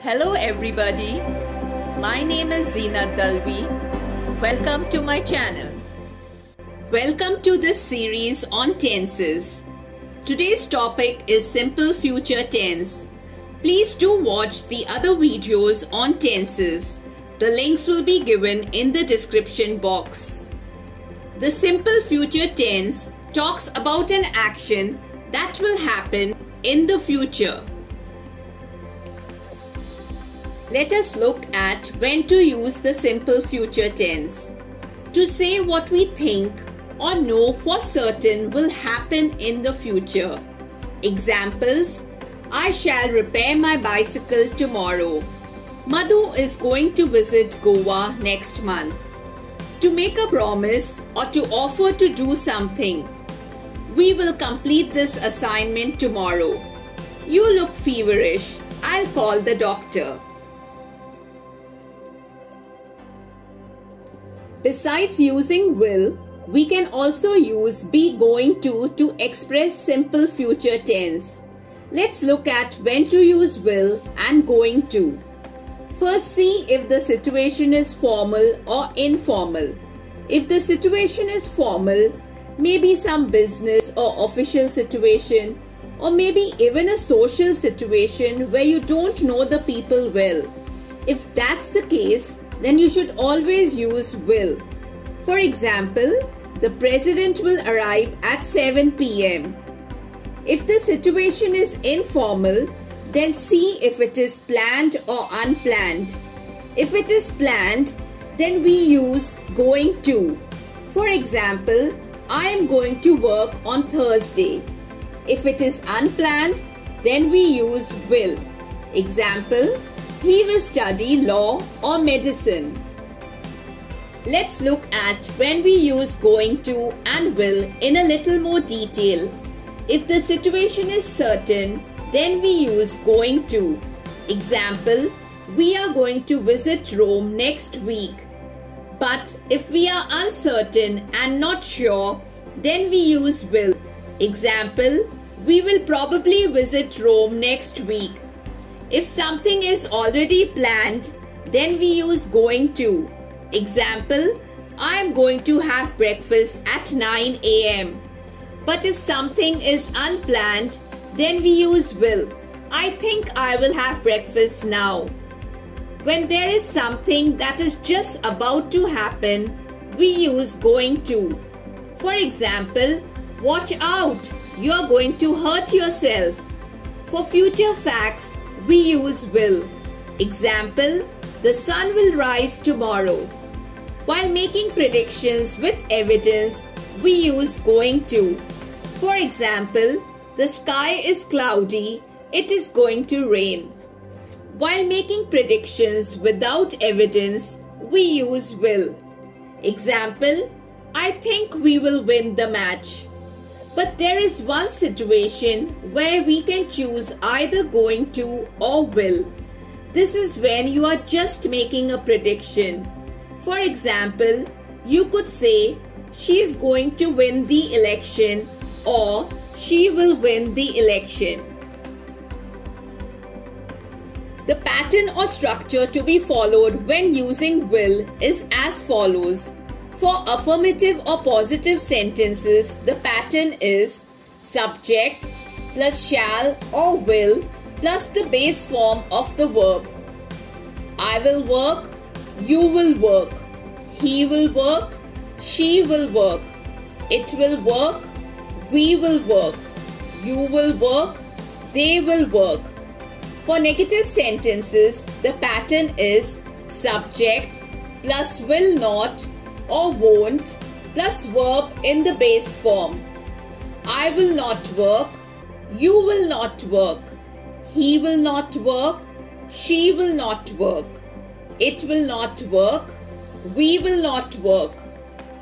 Hello everybody, my name is Zeenat Dalvi. Welcome to my channel. Welcome to this series on tenses. Today's topic is simple future tense. Please do watch the other videos on tenses. The links will be given in the description box. The simple future tense talks about an action that will happen in the future. Let us look at when to use the simple future tense. To say what we think or know for certain will happen in the future. Examples: I shall repair my bicycle tomorrow. Madhu is going to visit Goa next month. To make a promise or to offer to do something. We will complete this assignment tomorrow. You look feverish. I'll call the doctor. Besides using will, we can also use be going to express simple future tense. Let's look at when to use will and going to. First, see if the situation is formal or informal. If the situation is formal, maybe some business or official situation, or maybe even a social situation where you don't know the people well. If that's the case, then you should always use will. For example, the president will arrive at 7 p.m. If the situation is informal, then see if it is planned or unplanned. If it is planned, then we use going to. For example, I am going to work on Thursday. If it is unplanned, then we use will. Example: he will study law or medicine. Let's look at when we use going to and will in a little more detail. If the situation is certain, then we use going to. Example: we are going to visit Rome next week. But if we are uncertain and not sure, then we use will. Example: we will probably visit Rome next week. If something is already planned, then we use going to. Example: I am going to have breakfast at 9 a.m. But if something is unplanned, then we use will. I think I will have breakfast now. When there is something that is just about to happen, we use going to. For example, watch out, you are going to hurt yourself. For future facts, we use will. Example: the sun will rise tomorrow. While making predictions with evidence, we use going to. For example, the sky is cloudy, it is going to rain. While making predictions without evidence, we use will. Example: I think we will win the match. But there is one situation where we can choose either going to or will. This is when you are just making a prediction. For example, you could say, she is going to win the election, or she will win the election. The pattern or structure to be followed when using will is as follows. For affirmative or positive sentences, the pattern is subject plus shall or will plus the base form of the verb. I will work, you will work, he will work, she will work, it will work, we will work, you will work, they will work. For negative sentences, the pattern is subject plus will not or won't plus verb in the base form. I will not work, you will not work, he will not work, she will not work, it will not work, we will not work,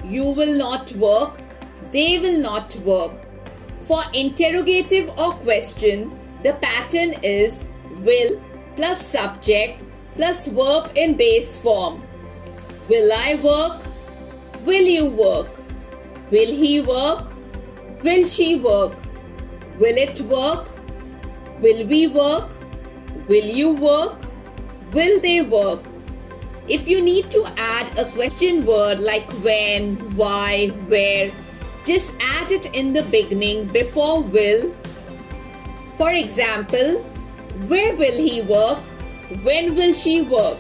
you will not work, they will not work. For interrogative or question, the pattern is will plus subject plus verb in base form. Will I work? Will you work? Will he work? Will she work? Will it work? Will we work? Will you work? Will they work? If you need to add a question word like when, why, where, just add it in the beginning before will. For example, where will he work? When will she work?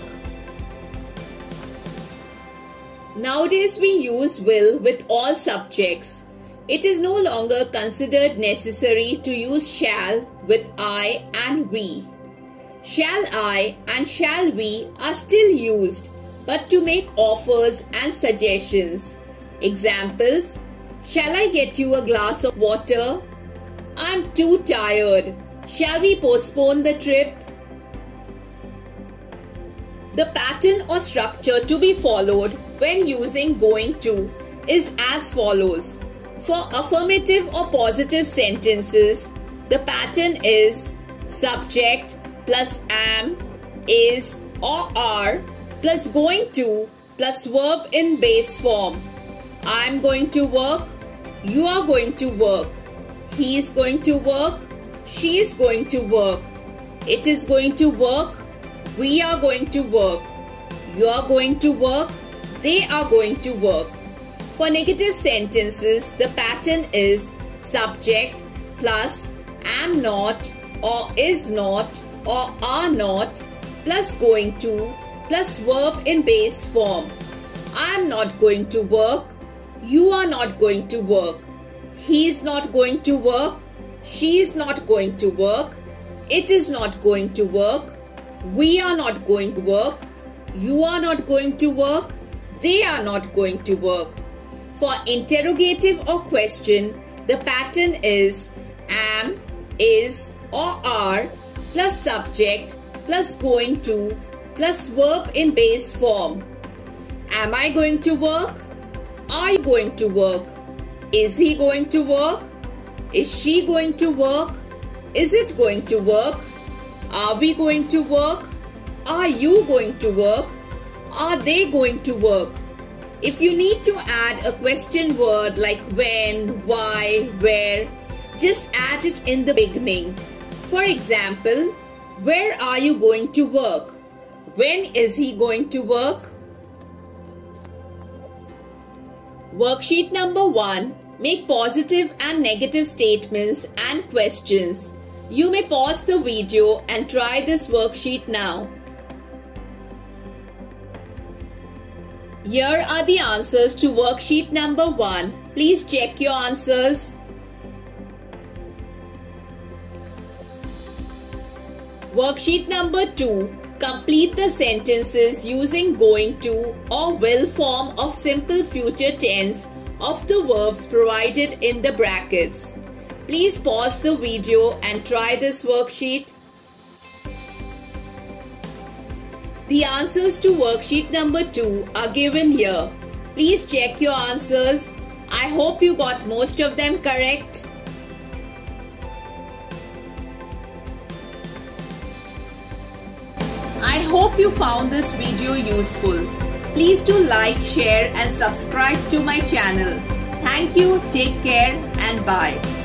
Nowadays we use will with all subjects. It is no longer considered necessary to use shall with I and we. Shall I and shall we are still used, but to make offers and suggestions. Examples: shall I get you a glass of water? I'm too tired. Shall we postpone the trip? The pattern or structure to be followed when using going to is as follows. For affirmative or positive sentences, the pattern is subject plus am, is or are plus going to plus verb in base form. I'm going to work, you are going to work, he is going to work, she is going to work, it is going to work, we are going to work, you are going to work, they are going to work. For negative sentences, the pattern is subject plus am not or is not or are not plus going to plus verb in base form. I am not going to work, you are not going to work, he is not going to work, she is not going to work, it is not going to work, we are not going to work, you are not going to work, they are not going to work. For interrogative or question, the pattern is am, is or are plus subject plus going to plus verb in base form. Am I going to work? Are you going to work? Is he going to work? Is she going to work? Is it going to work? Are we going to work? Are you going to work? Are they going to work? If you need to add a question word like when, why, where, just add it in the beginning. For example, where are you going to work? When is he going to work? Worksheet number 1. Make positive and negative statements and questions. You may pause the video and try this worksheet now. Here are the answers to worksheet number 1. Please check your answers. Worksheet number 2. Complete the sentences using going to or will form of simple future tense of the verbs provided in the brackets. Please pause the video and try this worksheet. The answers to worksheet number 2 are given here. Please check your answers. I hope you got most of them correct. I hope you found this video useful. Please do like, share and subscribe to my channel. Thank you, take care and bye.